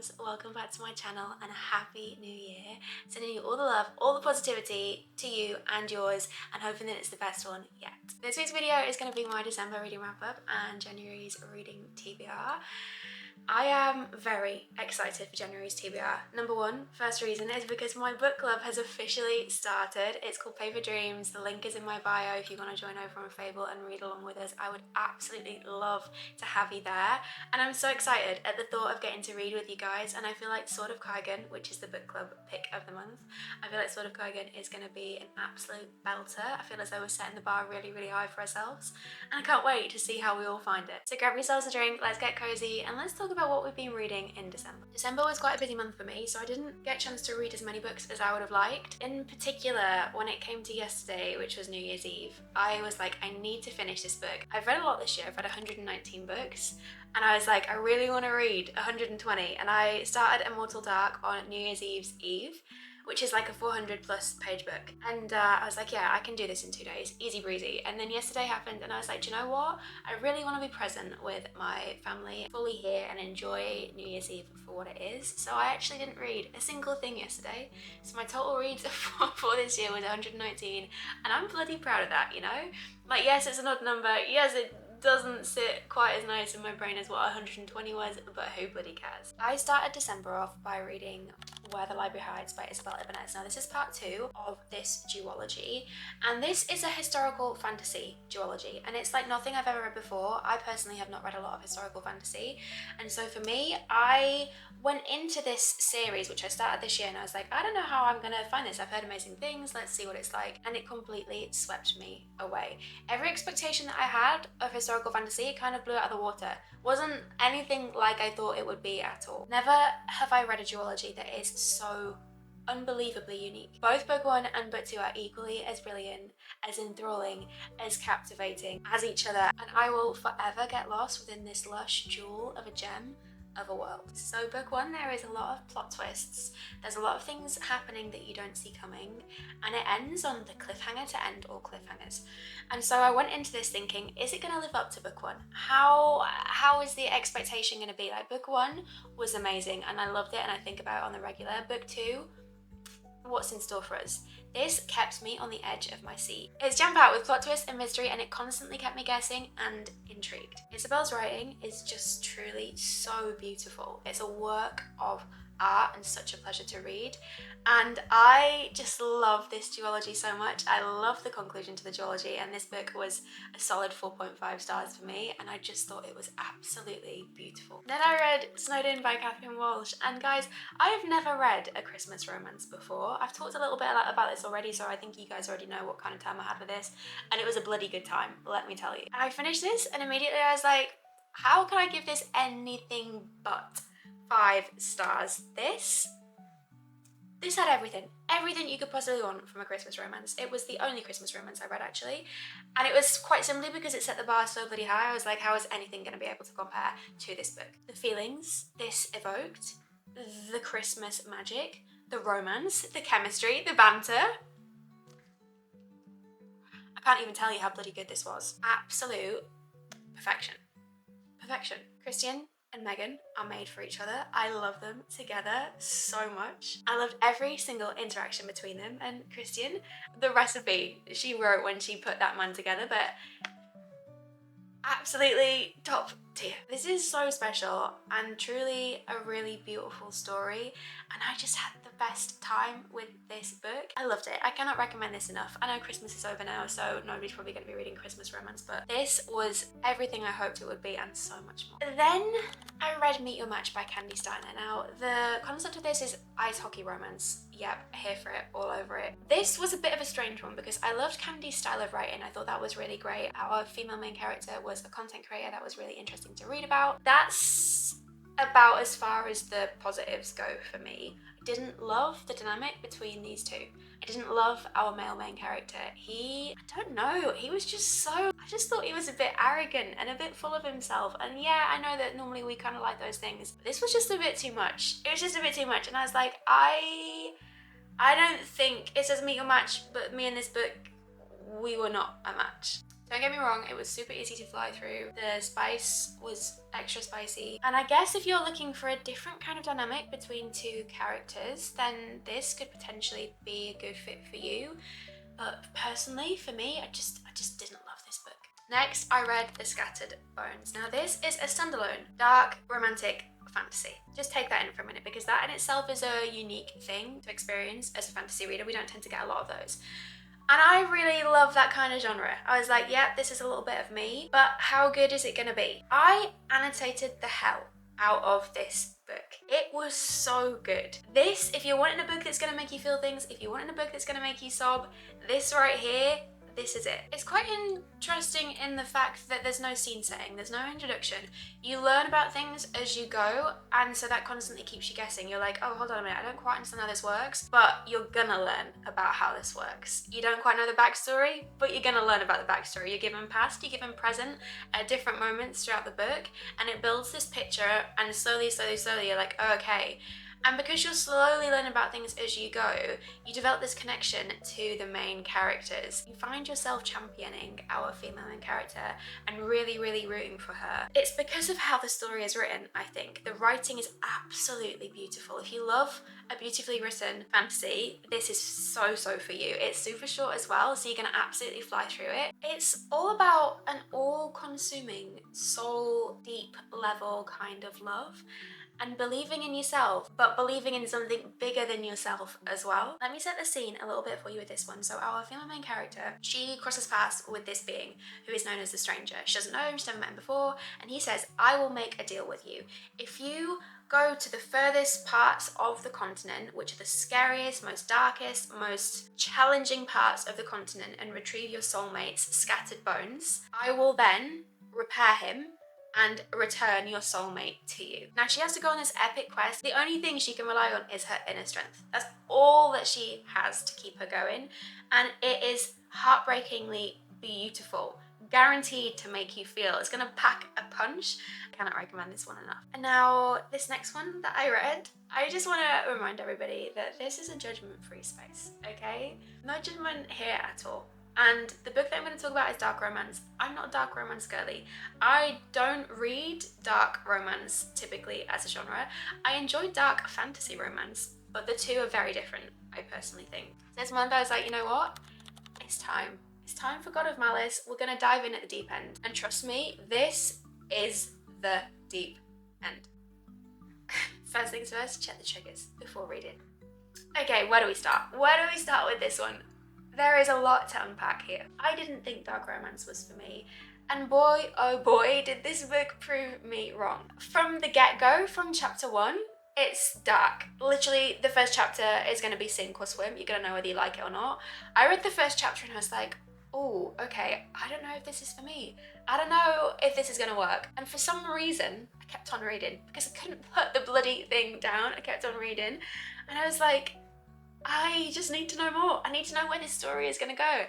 loves, welcome back to my channel and a happy new year. Sending you all the love, all the positivity to you and yours, and hoping that it's the best one yet. This week's video is going to be my December reading wrap up and January's reading TBR. I am very excited for January's TBR. Number one, first reason is because my book club has officially started. It's called Paper Dreams. The link is in my bio if you want to join over on Fable and read along with us. I would absolutely love to have you there. And I'm so excited at the thought of getting to read with you guys. And I feel like Sword of Carrigan, which is the book club pick of the month, I feel like Sword of Carrigan is going to be an absolute belter. I feel as though we're setting the bar really, really high for ourselves. And I can't wait to see how we all find it. So grab yourselves a drink, let's get cozy, and let's talk about what we've been reading in December. December was quite a busy month for me, so I didn't get a chance to read as many books as I would have liked. In particular, when it came to yesterday, which was New Year's Eve, I was like, I need to finish this book. I've read a lot this year. I've read 119 books, and I was like, I really want to read 120, and I started Immortal Dark on New Year's Eve's Eve, which is like a 400 plus page book. And I was like, yeah, I can do this in 2 days, easy breezy. And then yesterday happened and I was like, do you know what? I really want to be present with my family, fully here and enjoy New Year's Eve for what it is. So I actually didn't read a single thing yesterday. So my total reads for this year was 119, and I'm bloody proud of that, you know? Like, yes, it's an odd number. Yes, it doesn't sit quite as nice in my brain as what 120 was, but who bloody cares? I started December off by reading Where the Library Hides by Isabel Ibanez. Now this is part 2 of this duology, and this is a historical fantasy duology, and it's like nothing I've ever read before. I personally have not read a lot of historical fantasy, and so for me, I went into this series, which I started this year, and I was like, I don't know how I'm gonna find this. I've heard amazing things, let's see what it's like, and it completely swept me away. Every expectation that I had of historical fantasy kind of blew out of the water. Wasn't anything like I thought it would be at all. Never have I read a duology that is so unbelievably unique. Both book 1 and book 2 are equally as brilliant, as enthralling, as captivating as each other, and I will forever get lost within this lush jewel of a gem of a world. So book 1, there is a lot of plot twists. There's a lot of things happening that you don't see coming, and it ends on the cliffhanger to end all cliffhangers. And so I went into this thinking, is it going to live up to book 1? How is the expectation going to be? Like, book 1 was amazing and I loved it and I think about it on the regular. Book 2, what's in store for us? This kept me on the edge of my seat. It's jam-packed with plot twists and mystery, and it constantly kept me guessing and intrigued. Isabel's writing is just truly so beautiful. It's a work of art and such a pleasure to read, and I just love this duology so much. I love the conclusion to the duology, and this book was a solid 4.5 stars for me, and I just thought it was absolutely beautiful. Then I read Snowed In by Catherine Walsh, and guys, I've never read a Christmas romance before. I've talked a little bit about this already, so I think you guys already know what kind of time I had with this, and it was a bloody good time, let me tell you. I finished this and immediately I was like, how can I give this anything but 5 stars? This had everything you could possibly want from a Christmas romance. It was the only Christmas romance I read, actually, and it was quite simply because it set the bar so bloody high. I was like, how is anything going to be able to compare to this book? The feelings this evoked, the Christmas magic, the romance, the chemistry, the banter. I can't even tell you how bloody good this was. Absolute perfection. Perfection. Christian and Megan are made for each other. I love them together so much. I loved every single interaction between them, and Christian, the recipe she wrote when she put that man together, but absolutely top tier. This is so special and truly a really beautiful story, and I just had the best time with this book. I loved it. I cannot recommend this enough. I know Christmas is over now, so nobody's probably going to be reading Christmas romance, but this was everything I hoped it would be and so much more. Then I read Meet Your Match by Candy Steiner. Now, the concept of this is ice hockey romance. Yep, here for it, all over it. This was a bit of a strange one because I loved Candy's style of writing. I thought that was really great. Our female main character was a content creator that was really interesting to read about. That's about as far as the positives go for me. I didn't love the dynamic between these two. I didn't love our male main character. I don't know, he was just I just thought he was a bit arrogant and a bit full of himself. And yeah, I know that normally we kind of like those things. This was just a bit too much. It was just a bit too much, and I was like, I don't think it says Meet Your Match, but me and this book, we were not a match. Don't get me wrong, it was super easy to fly through. The spice was extra spicy. And I guess if you're looking for a different kind of dynamic between two characters, then this could potentially be a good fit for you. But personally, for me, I just didn't love this book. Next, I read The Scattered Bones. Now this is a standalone, dark, romantic fantasy. Just take that in for a minute, because that in itself is a unique thing to experience as a fantasy reader. We don't tend to get a lot of those. And I really love that kind of genre. I was like, yeah, this is a little bit of me, but how good is it gonna be? I annotated the hell out of this book. It was so good. This, if you're wanting a book that's gonna make you feel things, if you're wanting a book that's gonna make you sob, this right here, this is it. It's quite interesting in the fact that there's no scene setting, there's no introduction. You learn about things as you go, and so that constantly keeps you guessing. You're like, oh, hold on a minute, I don't quite understand how this works, but you're gonna learn about how this works. You don't quite know the backstory, but you're gonna learn about the backstory. You're given past, you're given present at different moments throughout the book, and it builds this picture, and slowly, you're like, oh, okay. And because you're slowly learning about things as you go, you develop this connection to the main characters. You find yourself championing our female main character and really, really rooting for her. It's because of how the story is written, I think. The writing is absolutely beautiful. If you love a beautifully written fantasy, this is so for you. It's super short as well, so you're gonna absolutely fly through it. It's all about an all-consuming, soul-deep level kind of love, and believing in yourself, but believing in something bigger than yourself as well. Let me set the scene a little bit for you with this one. So our female main character, she crosses paths with this being who is known as the stranger. She doesn't know him, she's never met him before, and he says, I will make a deal with you. If you go to the furthest parts of the continent, which are the scariest, most darkest, most challenging parts of the continent, and retrieve your soulmate's scattered bones, I will then repair him and return your soulmate to you. Now she has to go on this epic quest. The only thing she can rely on is her inner strength. That's all that she has to keep her going, and it is heartbreakingly beautiful. Guaranteed to make you feel. It's gonna pack a punch. I cannot recommend this one enough. And now this next one that I read, I just want to remind everybody that this is a judgment-free space, okay? No judgment here at all. And the book that I'm going to talk about is dark romance. I'm not a dark romance girly. I don't read dark romance typically as a genre. I enjoy dark fantasy romance, but the two are very different, I personally think. So this month I was like, you know what? It's time. It's time for God of Malice. We're going to dive in at the deep end. And trust me, this is the deep end. First things first, check the triggers before reading. Okay, where do we start? Where do we start with this one? There is a lot to unpack here. I didn't think dark romance was for me, and boy, oh boy, did this book prove me wrong. From the get-go, from chapter 1, it's dark. Literally, the first chapter is going to be sink or swim. You're going to know whether you like it or not. I read the first chapter and I was like, oh, okay, I don't know if this is for me. I don't know if this is going to work. And for some reason, I kept on reading because I couldn't put the bloody thing down. I kept on reading, and I was like, I just need to know more. I need to know where this story is going to go.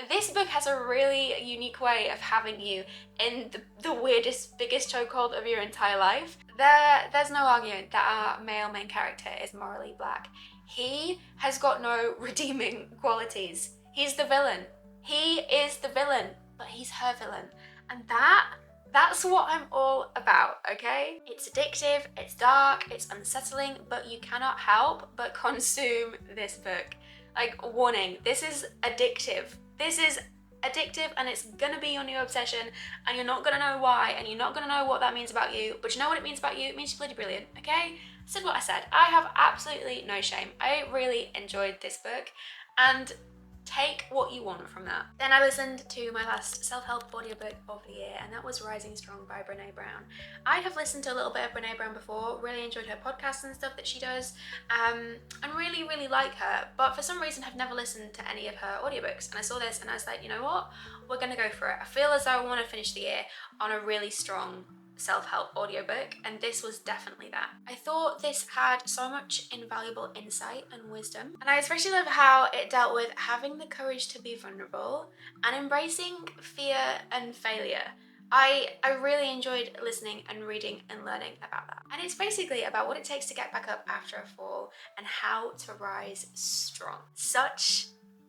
This book has a really unique way of having you in the weirdest, biggest chokehold of your entire life. There's no argument that our male main character is morally black. He has got no redeeming qualities. He's the villain. He is the villain, but he's her villain. And that's what I'm all about, okay? It's addictive, it's dark, it's unsettling, but you cannot help but consume this book. Like, warning, this is addictive. This is addictive, and it's gonna be your new obsession, and you're not gonna know why, and you're not gonna know what that means about you, but you know what it means about you? It means you're bloody brilliant, okay? I said what I said. I have absolutely no shame. I really enjoyed this book, and take what you want from that. Then I listened to my last self-help audiobook of the year, and that was Rising Strong by Brené Brown. I have listened to a little bit of Brené Brown before, really enjoyed her podcasts and stuff that she does, and really like her, but for some reason have never listened to any of her audiobooks. And I saw this and I was like, you know what? We're gonna go for it. I feel as though I want to finish the year on a really strong self-help audiobook, and this was definitely that. I thought this had so much invaluable insight and wisdom, and I especially love how it dealt with having the courage to be vulnerable and embracing fear and failure. I really enjoyed listening and reading and learning about that. And it's basically about what it takes to get back up after a fall and how to rise strong. Such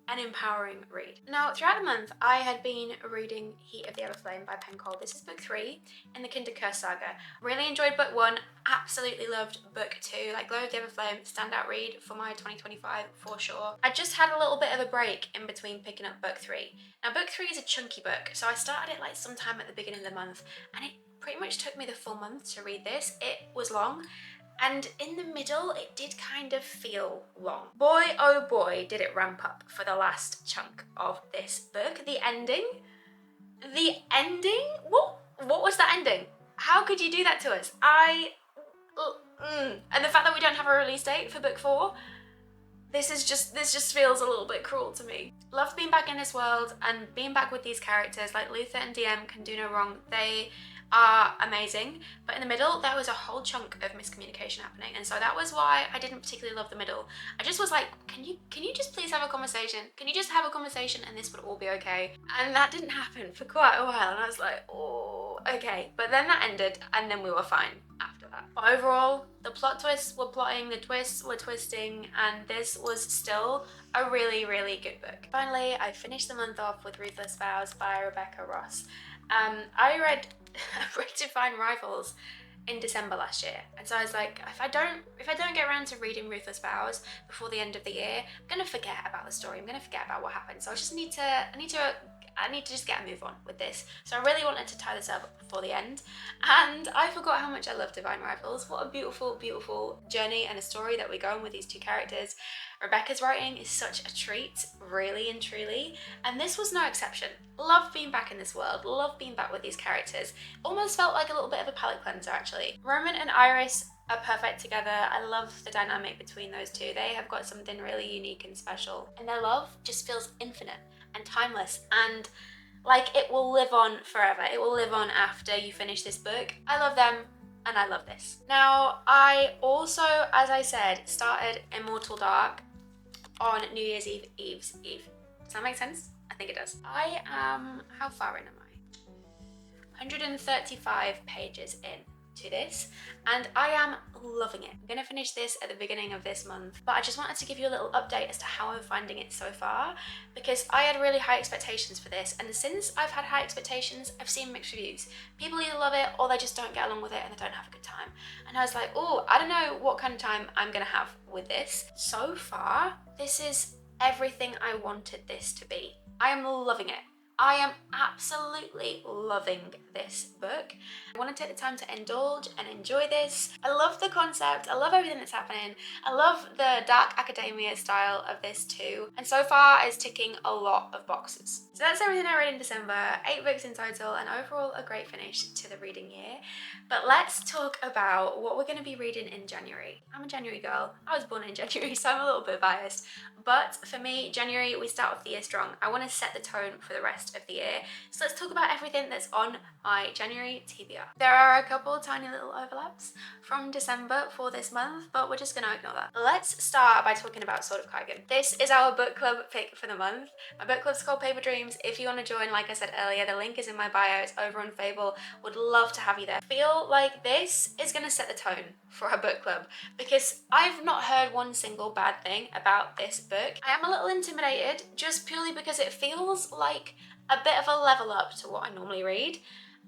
an empowering read. Now, throughout the month, I had been reading Heat of the Everflame by Pencold. This is book 3 in the Kinder Curse saga. Really enjoyed book 1, absolutely loved book 2. Like, Glow of the Everflame, standout read for my 2025 for sure. I just had a little bit of a break in between picking up book 3. Now, book 3 is a chunky book, so I started it like sometime at the beginning of the month, and it pretty much took me the full month to read this. It was long, and in the middle, it did kind of feel long. Boy, oh boy, did it ramp up for the last chunk of this book. The ending? The ending? What was that ending? How could you do that to us? And the fact that we don't have a release date for book 4, this just feels a little bit cruel to me. Loved being back in this world and being back with these characters. Like, Luther and DM can do no wrong. They are amazing, but in the middle there was a whole chunk of miscommunication happening, and so that was why I didn't particularly love the middle. I just was like, can you just please have a conversation? Can you just have a conversation and this would all be okay? And that didn't happen for quite a while, and I was like, oh, okay. But then that ended, and then we were fine after that. But overall, the plot twists were plotting, the twists were twisting, and this was still a really, really good book. Finally, I finished the month off with Ruthless Vows by Rebecca Ross. I read Divine Rivals in December last year, and so I was like, if I don't get around to reading Ruthless Vows before the end of the year, I'm gonna forget about the story. I'm gonna forget about what happened. So I need to just get a move on with this. So I really wanted to tie this up before the end, and I forgot how much I love Divine Rivals. What a beautiful, beautiful journey and a story that we go on with these two characters. Rebecca's writing is such a treat, really and truly, and this was no exception. Love being back in this world, love being back with these characters. Almost felt like a little bit of a palate cleanser, actually. Roman and Iris are perfect together. I love the dynamic between those two. They have got something really unique and special, and their love just feels infinite and timeless, and like it will live on forever. It will live on after you finish this book. I love them, and I love this. Now, I also, as I said, started Immortal Dark on New Year's Eve's Eve. Does that make sense? I think it does. I am, how far in am I? 135 pages in to this, and I am loving it. I'm gonna finish this at the beginning of this month, but I just wanted to give you a little update as to how I'm finding it so far, because I had really high expectations for this, and since I've had high expectations, I've seen mixed reviews. People either love it or they just don't get along with it and they don't have a good time. And I was like, oh, I don't know what kind of time I'm gonna have with this. So far, this is everything I wanted this to be. I am loving it. I am absolutely loving this book. I want to take the time to indulge and enjoy this. I love the concept. I love everything that's happening. I love the dark academia style of this too. And so far it's ticking a lot of boxes. So that's everything I read in December. 8 books in total, and overall a great finish to the reading year. But let's talk about what we're going to be reading in January. I'm a January girl. I was born in January, so I'm a little bit biased. But for me, January, we start off the year strong. I want to set the tone for the rest of the year. So let's talk about everything that's on my January TBR. There are a couple tiny little overlaps from December for this month, but we're just going to ignore that. Let's start by talking about Sword of Kaigen. This is our book club pick for the month. My book club's called Paper Dreams. If you want to join, like I said earlier, the link is in my bio. It's over on Fable. Would love to have you there. Feel like this is going to set the tone for our book club, because I've not heard one single bad thing about this book. I am a little intimidated just purely because it feels like a bit of a level up to what I normally read.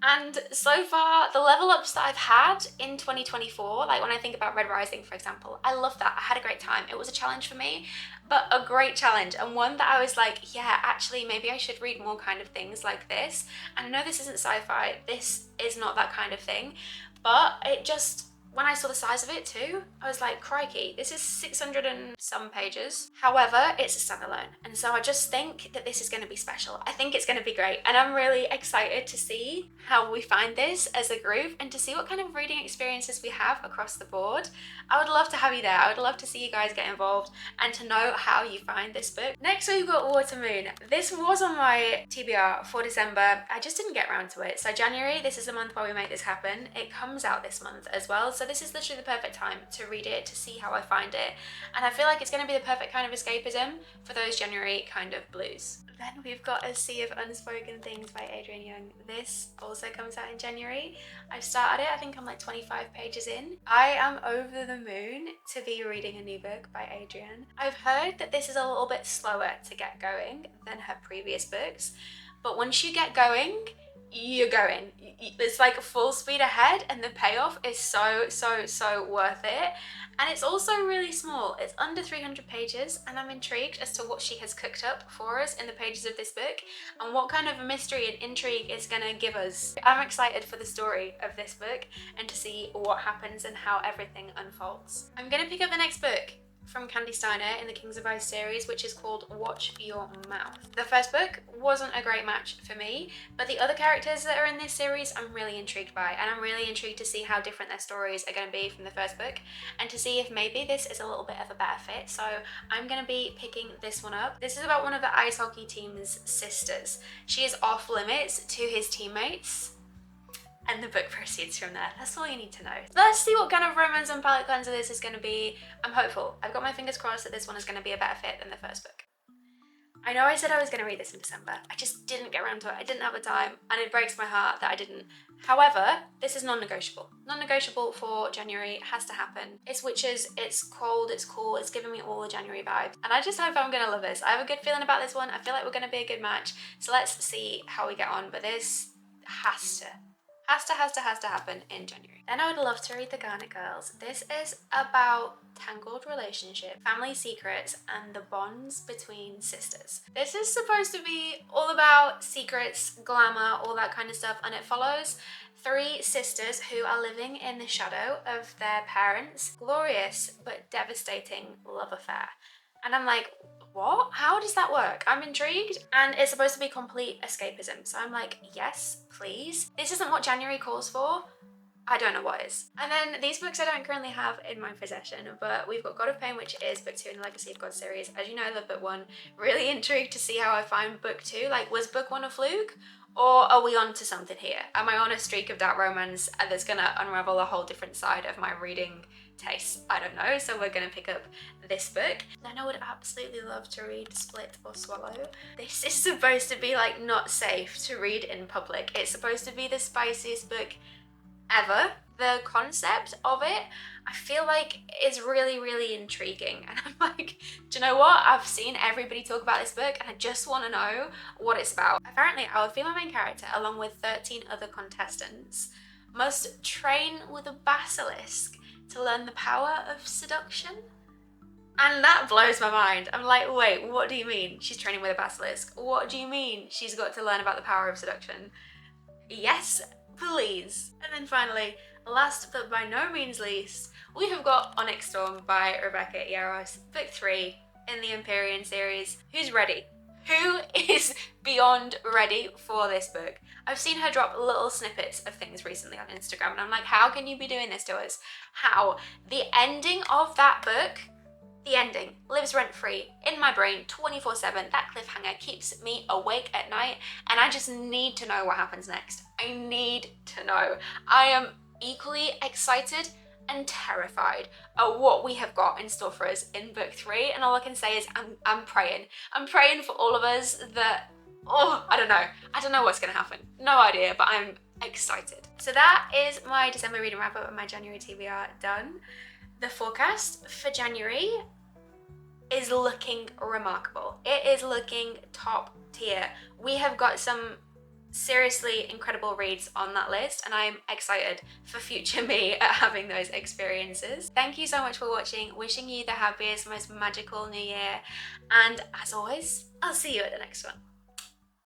And so far, the level ups that I've had in 2024, like when I think about Red Rising, for example, I love that. I had a great time. It was a challenge for me, but a great challenge, and one that I was like, yeah, actually, maybe I should read more kind of things like this. And I know this isn't sci-fi. This is not that kind of thing, but it just, when I saw the size of it too, I was like, crikey, this is 600 and some pages. However, it's a standalone. And so I just think that this is going to be special. I think it's going to be great. And I'm really excited to see how we find this as a group and to see what kind of reading experiences we have across the board. I would love to have you there. I would love to see you guys get involved and to know how you find this book. Next, we've got Water Moon. This was on my TBR for December. I just didn't get around to it. So January, this is the month where we make this happen. It comes out this month as well. So So this is literally the perfect time to read it, to see how I find it. And I feel like it's going to be the perfect kind of escapism for those January kind of blues. Then we've got A Sea of Unspoken Things by Adrian Young. This also comes out in January. I've started it, I think I'm like 25 pages in. I am over the moon to be reading a new book by Adrian. I've heard that this is a little bit slower to get going than her previous books, but once you get going, you're going. It's like full speed ahead, and the payoff is so worth it. And it's also really small. It's under 300 pages, and I'm intrigued as to what she has cooked up for us in the pages of this book and what kind of mystery and intrigue it's gonna give us. I'm excited for the story of this book and to see what happens and how everything unfolds. I'm gonna pick up the next book from Candy Steiner in the Kings of Ice series, which is called Watch Your Mouth. The first book wasn't a great match for me, but the other characters that are in this series I'm really intrigued by, and I'm really intrigued to see how different their stories are going to be from the first book, and to see if maybe this is a little bit of a better fit. So I'm going to be picking this one up. This is about one of the ice hockey team's sisters. She is off limits to his teammates, and the book proceeds from there. That's all you need to know. Let's see what kind of romance and palette cleanser this is going to be. I'm hopeful. I've got my fingers crossed that this one is going to be a better fit than the first book. I know I said I was going to read this in December. I just didn't get around to it. I didn't have the time, and it breaks my heart that I didn't. However, this is non-negotiable. Non-negotiable for January. It has to happen. It's witches, it's cold, it's cool, it's giving me all the January vibes. And I just hope I'm going to love this. I have a good feeling about this one. I feel like we're going to be a good match. So let's see how we get on. But this has to happen in January. Then I would love to read The Garnet Girls. This is about tangled relationship, family secrets, and the bonds between sisters. This is supposed to be all about secrets, glamour, all that kind of stuff, and it follows three sisters who are living in the shadow of their parents' glorious but devastating love affair. And I'm like, what? How does that work? I'm intrigued. And it's supposed to be complete escapism. So I'm like, yes, please. This isn't what January calls for. I don't know what is. And then these books I don't currently have in my possession, but we've got God of Pain, which is book 2 in the Legacy of God series. As you know, I love book 1. Really intrigued to see how I find book 2. Like, was book 1 a fluke? Or are we on to something here? Am I on a streak of dark romance that's gonna unravel a whole different side of my reading taste? I don't know. So we're gonna pick up this book. Then I would absolutely love to read Split or Swallow. This is supposed to be like not safe to read in public. It's supposed to be the spiciest book ever. The concept of it, I feel like is really intriguing, and I'm like, do you know what? I've seen everybody talk about this book and I just want to know what it's about. Apparently our female main character, along with 13 other contestants, must train with a basilisk to learn the power of seduction. And that blows my mind. I'm like, wait, what do you mean she's training with a basilisk? What do you mean she's got to learn about the power of seduction? Yes, please. And then finally, last but by no means least, we have got Onyx Storm by Rebecca Yarros, book 3 in the Empyrean series. Who's ready? Who is beyond ready for this book? I've seen her drop little snippets of things recently on Instagram, and I'm like, how can you be doing this to us? How? The ending of that book, the ending lives rent-free in my brain 24/7. That cliffhanger keeps me awake at night, and I just need to know what happens next. I need to know. I am equally excited and terrified at what we have got in store for us in book 3, and all I can say is I'm praying. I'm praying for all of us that, I don't know what's gonna happen. No idea, but I'm excited. So that is my December reading wrap up and my January TBR done. The forecast for January is looking remarkable. It is looking top tier. We have got some seriously incredible reads on that list, and I'm excited for future me at having those experiences. Thank you so much for watching. Wishing you the happiest, most magical new year, and as always, I'll see you at the next one.